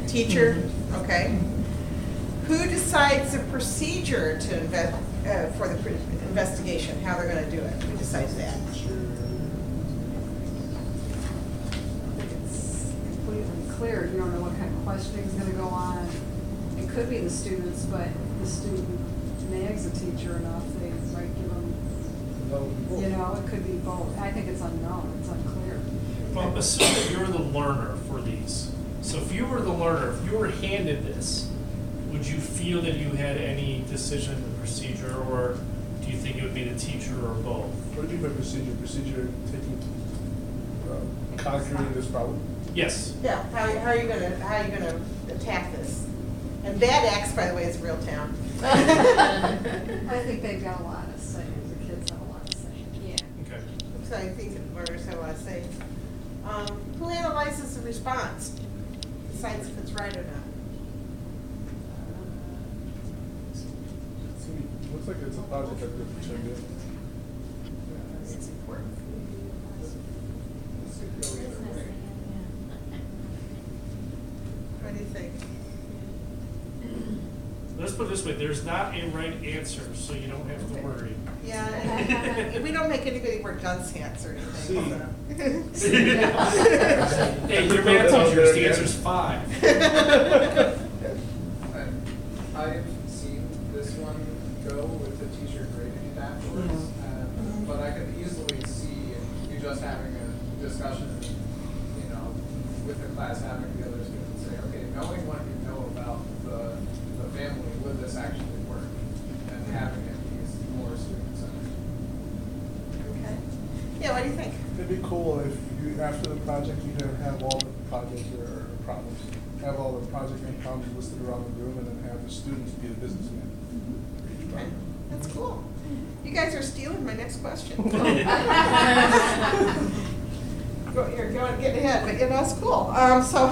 Teacher, okay. Who decides the procedure to for the investigation, how they're gonna do it? Who decides that? I think it's completely clear. You don't know what kind of questioning is going to go on. It could be the students, but the student nags the teacher enough, they might give them, you know, it could be both. I think it's unknown, it's unclear. Well, assume that you're the learner for these. So if you were the learner, if you were handed this, would you feel that you had any decision in the procedure, or do you think it would be the teacher or both? What do you mean by procedure? Procedure taking, conquering this problem? Yes. Yeah, how are you gonna attack this? And Bad Axe, by the way, is a real town. I think they've got a lot to say, the kids have a lot to say. Yeah. Okay. So I think the learners have a lot to say. Who analyzes the response, decides if it's right or not? Looks like it's a project that we should do. It's important. What do you think? Let's put it this way, there's not a right answer, so you don't have to worry. Yeah, and we don't make anybody wear guns hats or anything. So. Hey, your math teacher, the answer's 5. I've seen this one go with the teacher grading it afterwards, but I could easily see you just having a discussion, you know, with the class, having the other students say, okay, knowing what you know about the family, would this actually work? And having it be more student-centered. Okay. Yeah, what do you think? It'd be cool if you, after the project, you can have all the projects or problems, have all the project and problems listed around the room, and then have the students be the businessman for each Okay, project. that's cool. You guys are stealing my next question. You're getting ahead, but you know, it's cool. So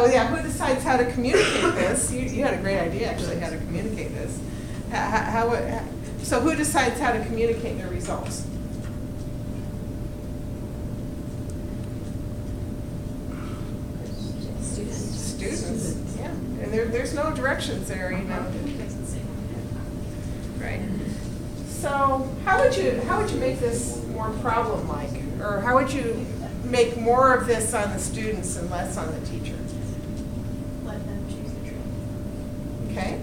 yeah, who decides how to communicate this? You had a great idea, actually, how to communicate this. So who decides how to communicate the results? Students, yeah. And there's no directions there, you know. Right. So how would you make this more problem-like? Or how would you make more of this on the students and less on the teacher? Let them choose the trip. Okay?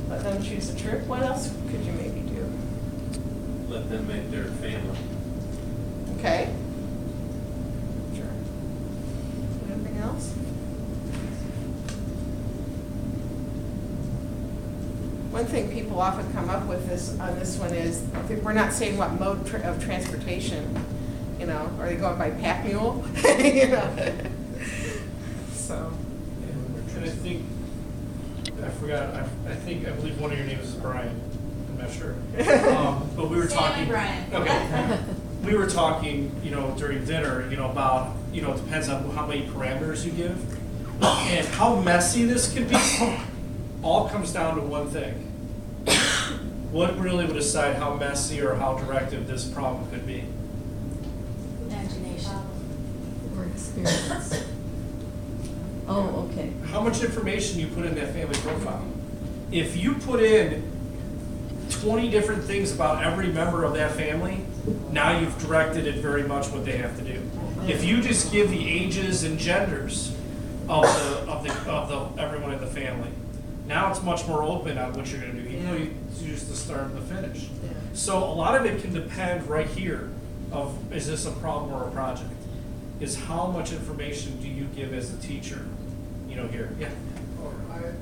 Let them choose a trip. What else could you maybe do? Let them make their family. Okay? Sure. Anything else? One thing people often come up with on this one is, we're not saying what mode of transportation, you know, are they going by pack mule? You know? So. And I think, I believe one of your names is Brian, I'm not sure. But we were Sam talking. and Brian. Okay. We were talking, you know, during dinner, you know, about, you know, it depends on how many parameters you give. And how messy this can be, all comes down to one thing. What really would decide how messy or how directive this problem could be? Imagination. Or experience. Oh, okay. How much information you put in that family profile. If you put in 20 different things about every member of that family, now you've directed it very much what they have to do. If you just give the ages and genders of everyone in the family, now it's much more open on what you're going to do. You know, you use the start and the finish. Yeah. So a lot of it can depend right here of, is this a problem or a project? Is how much information do you give as a teacher, you know, here? Yeah. Or I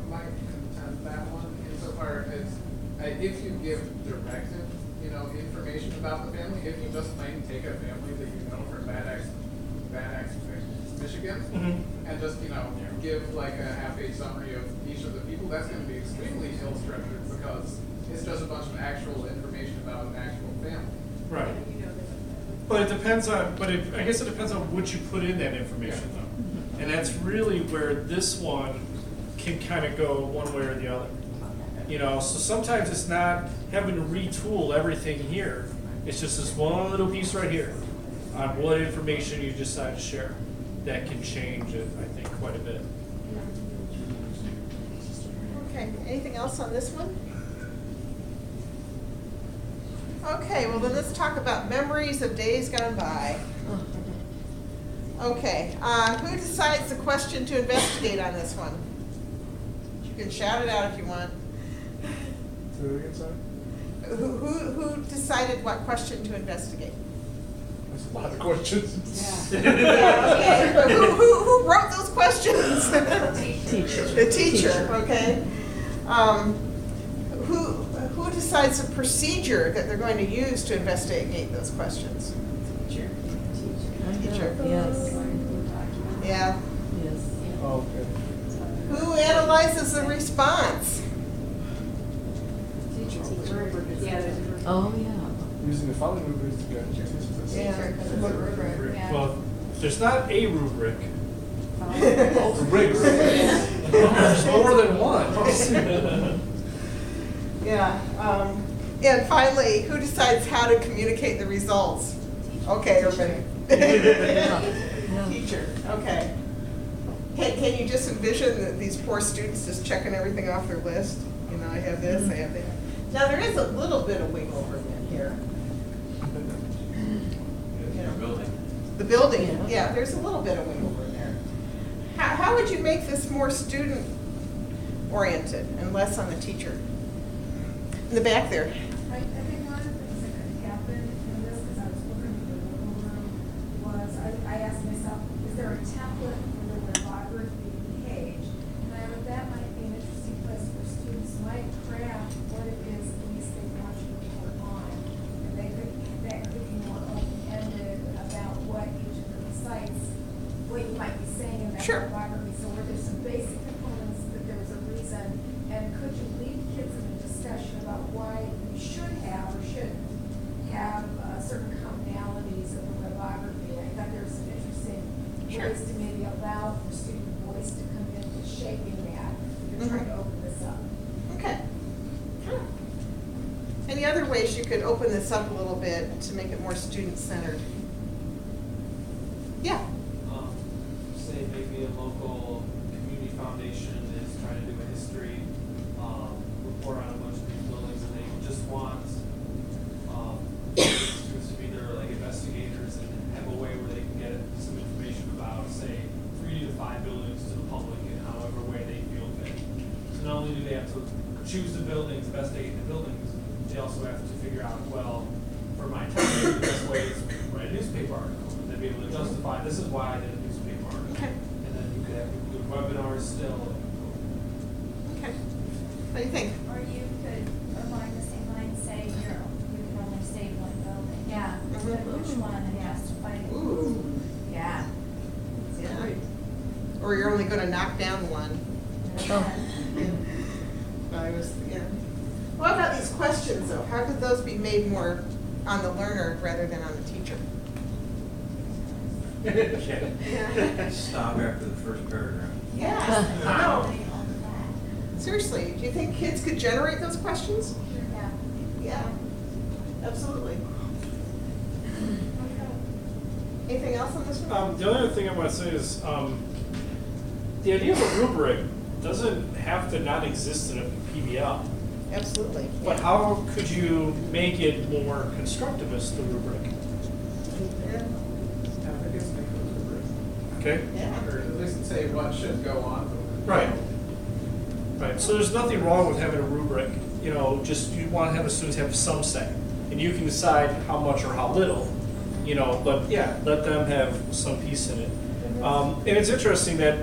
might contend that one insofar as if you give directive, you know, information about the family, if you just plain take a family that you know from Bad Axe, Michigan, and just, you know, give like a half-page summary of each of the people, that's going to be extremely ill-structured because it's just a bunch of actual information about an actual family. Right. But it depends on, I guess it depends on what you put in that information though. And that's really where this one can kind of go one way or the other. You know, so sometimes it's not having to retool everything here. It's just this one little piece right here on what information you decide to share. That can change it, I think, quite a bit. Okay, anything else on this one? Okay, well then let's talk about memories of days gone by. Okay, who decides the question to investigate on this one? You can shout it out if you want. Say it again, sorry? Who decided what question to investigate? That's a lot of questions. Yeah. Yeah, okay, but who wrote those questions? Teacher. The teacher, okay. Who decides the procedure that they're going to use to investigate those questions? Teacher. Teacher. Yes, Yeah. yes. Oh, okay. Who analyzes the response? Oh, yeah. Using the following rubrics to guide teachers. Yeah. Well, there's not a rubric. Rubrics. There's more than one. Yeah, and finally, who decides how to communicate the results? Okay, everybody. Yeah. Teacher, okay. Can you just envision these poor students just checking everything off their list? You know, I have this, I have that. Now, there is a little bit of wiggle room in here. You know, Building. the building, Yeah. yeah, there's a little bit of wiggle room there. How would you make this more student-oriented and less on the teacher? In the back there. I think one of the things that could happen in this, because I was looking at the living room, was I asked myself, is there a template for the biography page? And I thought that might be an interesting place where students might craft what it is at least they want you to report on. And that could be more open-ended about what each of the sites, what you might be saying in that Sure. biography. So where there's some basic components, that there was a reason, and could you lead kids in a discussion about why you should have or shouldn't have certain commonalities of the biography. I thought there were some interesting Sure. ways to maybe allow for student voice to come into shaping that. You're trying to open this up. Okay. Sure. Any other ways you could open this up a little bit to make it more student-centered? Yeah. Say maybe a local community foundation is trying to do a history report on a bunch of these buildings, and they just want students to be their like investigators and have a way where they can get some information about, say, 3 to 5 buildings to the public in however way they feel fit. So not only do they have to choose the buildings, investigate the buildings, they also have to figure out, well, for my town, maybe the best way is to write a newspaper article, and then be able to justify, this is why I did a newspaper article. Okay. And then you could have people do webinars still. Okay. What do you think? Or you could, along the same line, say you can only save one building. Yeah. Mhm. But which one and justify it. Ooh. Yeah. Yeah. Or you're only gonna knock down one. Oh. I was, yeah. What about these questions though? How could those be made more on the learner rather than on the teacher? Yeah. Stop after the first paragraph. Yeah. All No. of that. Seriously, do you think kids could generate those questions? Yeah. Yeah. Absolutely. Anything else on this one? The other thing I want to say is, the idea of a rubric doesn't have to not exist in a PBL. Absolutely. But yeah. how could you make it more constructivist, the rubric? Yeah. I guess make those rubric. Okay? Yeah. Or at least say what should go on. Right. Right, so there's nothing wrong with having a rubric, you know, just you want to have the students have some say. And you can decide how much or how little, you know, but yeah, let them have some piece in it. And it's interesting that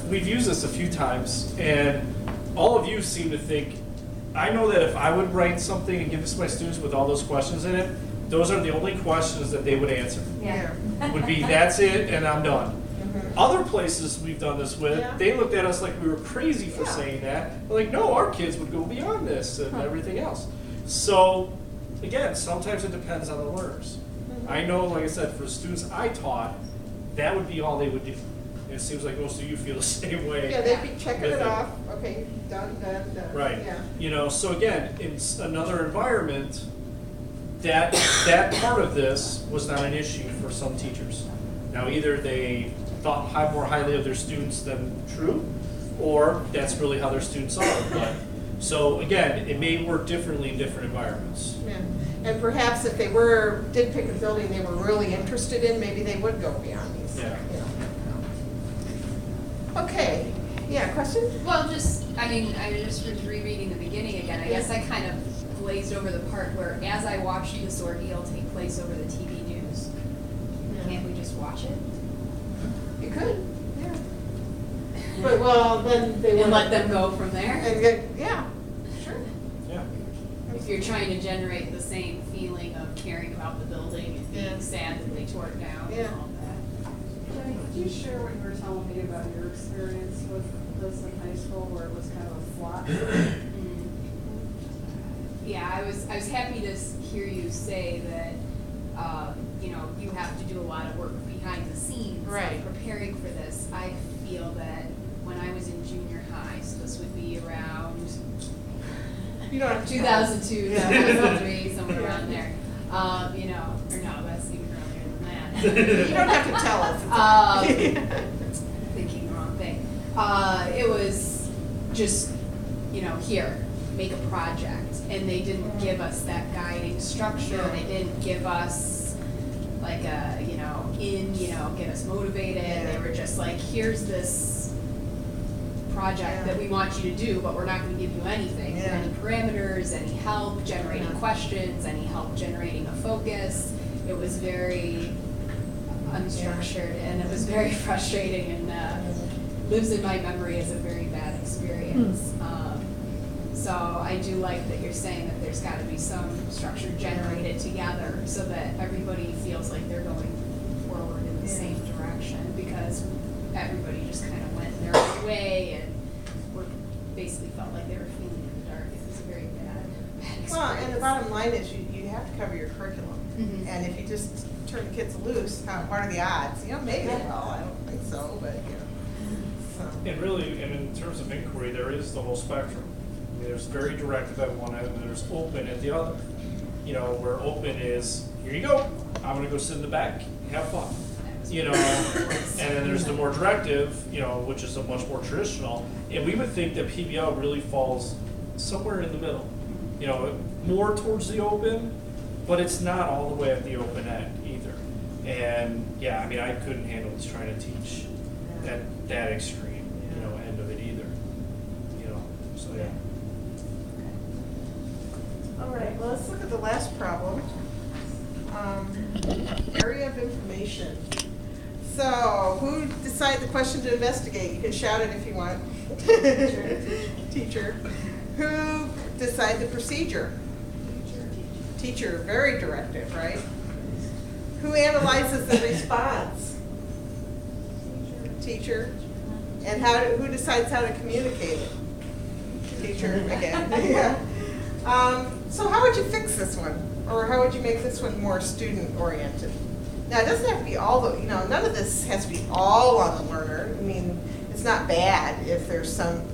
we've used this a few times, and all of you seem to think, I know that if I would write something and give this to my students with all those questions in it, those are the only questions that they would answer. Yeah. Would be, that's it, and I'm done. Mhm. Other places we've done this with, Yeah. they looked at us like we were crazy for Yeah. saying that. We're like, no, our kids would go beyond this and everything else. So, again, sometimes it depends on the learners. Mhm. I know, like I said, for the students I taught, that would be all they would do. And it seems like most of you feel the same way. Yeah, they'd be checking with it off. Okay, done, done, done. Right. Yeah. You know, so again, in another environment, that part of this was not an issue for some teachers. Now, either they thought more highly of their students than true, or that's really how their students are. But, so again, it may work differently in different environments. Yeah. And perhaps if they did pick a building they were really interested in, maybe they would go beyond these. Yeah. You know. Okay, yeah, question? Well, I just was rereading the beginning again. I guess I kind of glazed over the part where, as I watched this ordeal take place over the TV news, can't we just watch it? You could, yeah. But, well, then they would. And let them go from there? And get, yeah, sure. Yeah. If you're trying to generate the same feeling of caring about the building and being Yeah. sad that they tore it down Yeah. and all that. Jenny, could you share what you were telling me about your experience with this in high school where it was kind of a flop? Yeah, I was happy to hear you say that, you have to do a lot of work behind the scenes. Right. Preparing for this. I feel that when I was in junior high, so this would be around You don't have to. 2002, Yeah. 2003, somewhere Yeah. around there. Or no, that's even earlier than that. You don't have to tell us. Thinking the wrong thing. It was just, here, make a project. And they didn't give us that guiding structure. They didn't give us like get us motivated. They were just like, here's this project that we want you to do, but we're not going to give you anything. Yeah. Any parameters, any help generating questions, any help generating a focus. It was very unstructured and it was very frustrating and lives in my memory as a very bad experience. So I do like that you're saying that there's got to be some structure generated together so that everybody feels like they're going forward in the same direction, because everybody just kind of went their own way and basically felt like they were feeling in the dark. It was a very bad experience. Well, and the bottom line is you have to cover your curriculum. Mhm. And if you just turn kids loose, what are the odds? Maybe they will, I don't think so, but, so. And really, and in terms of inquiry, there is the whole spectrum. I mean, there's very directive at one end, and there's open at the other. Where open is, here you go, I'm gonna go sit in the back, have fun. And then there's the more directive, which is a much more traditional. And we would think that PBL really falls somewhere in the middle. More towards the open, but it's not all the way at the open end either. And yeah, I mean, I couldn't handle just trying to teach that extreme, end of it either. So yeah. All right, well, let's look at the last problem. Area of information. So, who decided the question to investigate? You can shout it if you want. Teacher. Who decided the procedure? Teacher, very directive, right? Who analyzes the response? Teacher. And who decides how to communicate it? Teacher, again. Yeah. So how would you fix this one? Or how would you make this one more student-oriented? Now, it doesn't have to be none of this has to be all on the learner. I mean, it's not bad if there's some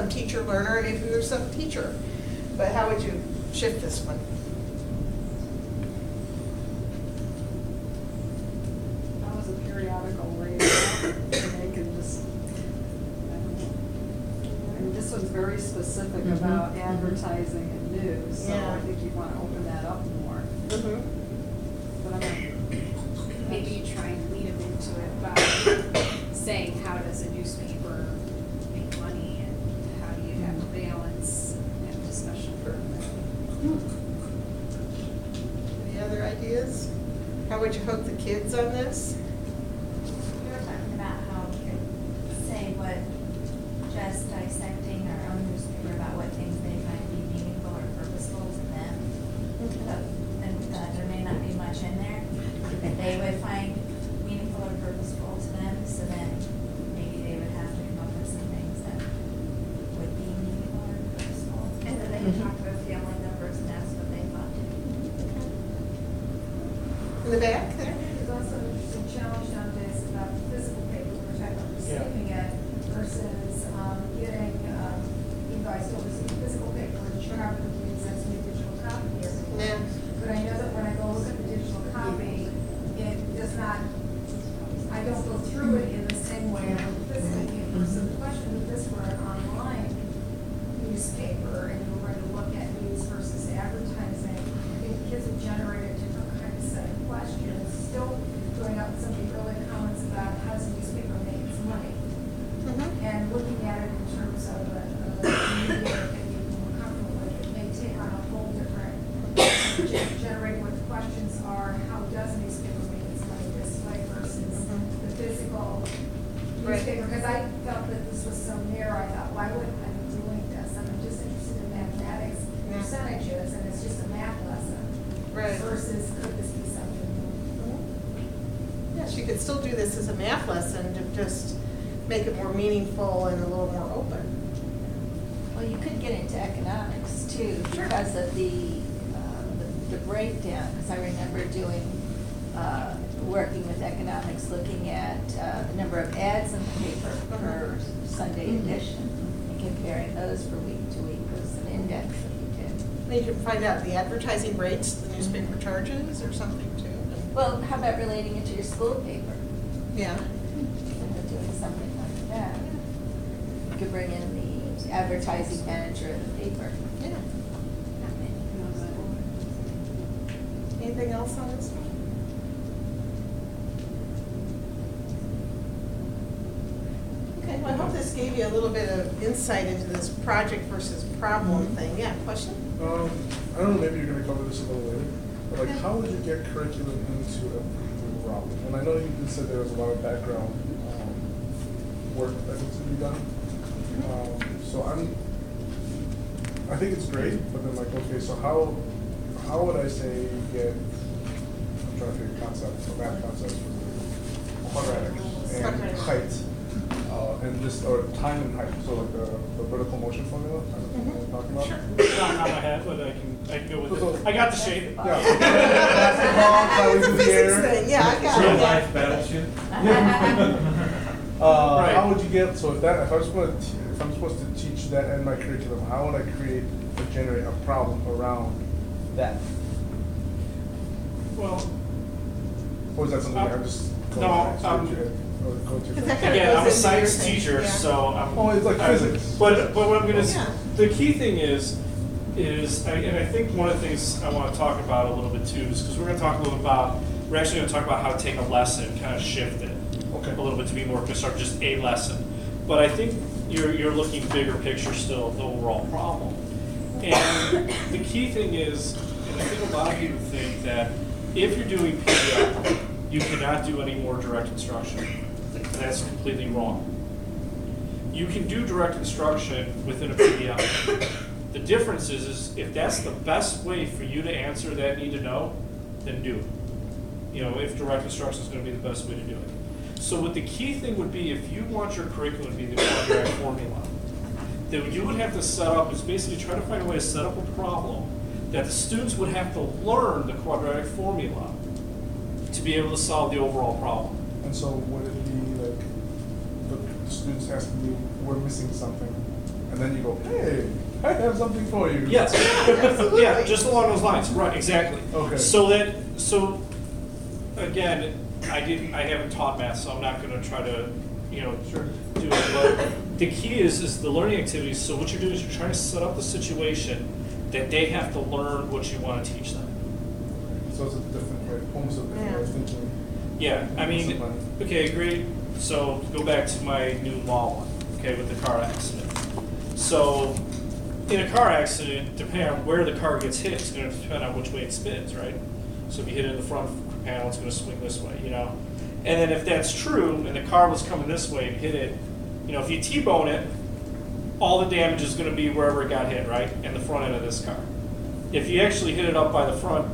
teacher learner and if there's some teacher. But how would you shift this one? That was a periodical laid out, and they can just, this one's very specific about advertising and news, so I think you want to open that up more. But I'm gonna Maybe you try and lead them into it by saying, how does a newspaper make money and how do you have to balance and discussion for Any other ideas? How would you hook the kids on this? We were talking about how we could say what, just dissecting our own newspaper about what things they find to be meaningful or purposeful to them. And there may not be much in there, but they would find meaningful or purposeful to them, so then maybe they would have to come up with some things that would be meaningful or purposeful. And then they could talk to their family members and ask what they thought. In the back there? There's also some Right. newspaper, because I felt that this was so narrow, I thought, why wouldn't I be doing this? I'm just interested in mathematics Yeah. percentages, and it's just a math lesson. Right. Versus could this be something new? Yeah, she could still do this as a math lesson to just make it more meaningful and a little more open. Well, you could get into economics too, Sure. because of the breakdown, because I remember doing, working with economics, looking at the number of ads in the paper per Sunday Mhm. edition, and comparing those from week to week. It was an index that you did. And you can find out the advertising rates the newspaper charges or something too. Well, how about relating it to your school paper? Yeah. And doing something like that. You could bring in the advertising manager of the paper. Yeah. Anything else on this one? Okay, well, I hope this gave you a little bit of insight into this project versus problem thing. Yeah, question? I don't know, maybe you're gonna cover this a little later, but like, Okay. how would you get curriculum into a problem? And I know you did say there was a lot of background, work that needs to be done. So I think it's great, but then like, okay, so how would I say get, I'm trying to figure concepts, so math concepts for quadratics and Quadratic. height, and just, or time and height, so like the vertical motion formula, I don't know what I'm talking about. Sure. It's not on my head, but I can go with it. I got the shape. Yeah. Basketball, flying It's a through the physics air. thing, yeah, I got it. Real yeah. life battleship. Right. How would you get, so if I'm supposed to teach that in my curriculum, how would I create or generate a problem around that? Well, Or is that something that I'm just going No, to go to? Because that kind of again, I'm a goes into science your thing, teacher, yeah. so I'm. Oh, it's like I'm- physics. But what I'm gonna, Yeah. the key thing is, and I think one of the things I wanna talk about a little bit too, is because we're gonna talk a little about, we're actually gonna talk about how to take a lesson, kind of shift it Okay. a little bit to be more constructive, just a lesson. But I think you're looking bigger picture still, the overall problem. And the key thing is, and I think a lot of people think that if you're doing PBL, you cannot do any more direct instruction. And that's completely wrong. You can do direct instruction within a PBL. The difference is if that's the best way for you to answer that need to know, then do it. You know, if direct instruction is going to be the best way to do it. So what the key thing would be, if you want your curriculum to be the quadratic formula, then you would have to set up, is basically try to find a way to set up a problem that the students would have to learn the quadratic formula to be able to solve the overall problem. And so would it be like, the students ask you, we're missing something, and then you go, hey, I have something for you. Yes. absolutely. Yeah, just along those lines, right, exactly. Okay. So again, I haven't taught math, so I'm not gonna try to, Sure. do it, but the key is the learning activities, so what you're doing is you're trying to set up the situation that they have to learn what you wanna teach them. So it's a different way, almost a different way of thinking. Yeah, I mean, Discipline. okay, great, so go back to my new law one, okay, with the car accident. So, in a car accident, depending on where the car gets hit, it's gonna depend on which way it spins, right? So if you hit it in the front panel, it's gonna swing this way, And then if that's true, and the car was coming this way and hit it, if you T-bone it, all the damage is gonna be wherever it got hit, right? In the front end of this car. If you actually hit it up by the front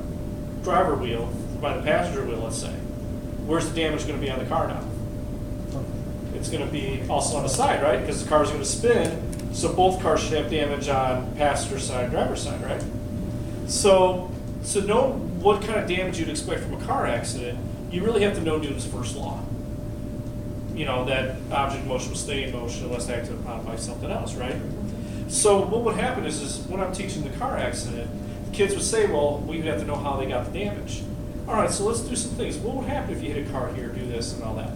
driver wheel, by the passenger wheel, let's say, where's the damage gonna be on the car now? It's gonna be also on the side, right? Because the car's gonna spin, so both cars should have damage on passenger side, driver's side, right? So know what kind of damage you'd expect from a car accident. You really have to know Newton's first law. That object in motion will stay in motion unless acted upon by something else, right? So what would happen is when I'm teaching the car accident, the kids would say, well, we'd have to know how they got the damage. All right, so let's do some things. What would happen if you hit a car here, do this and all that?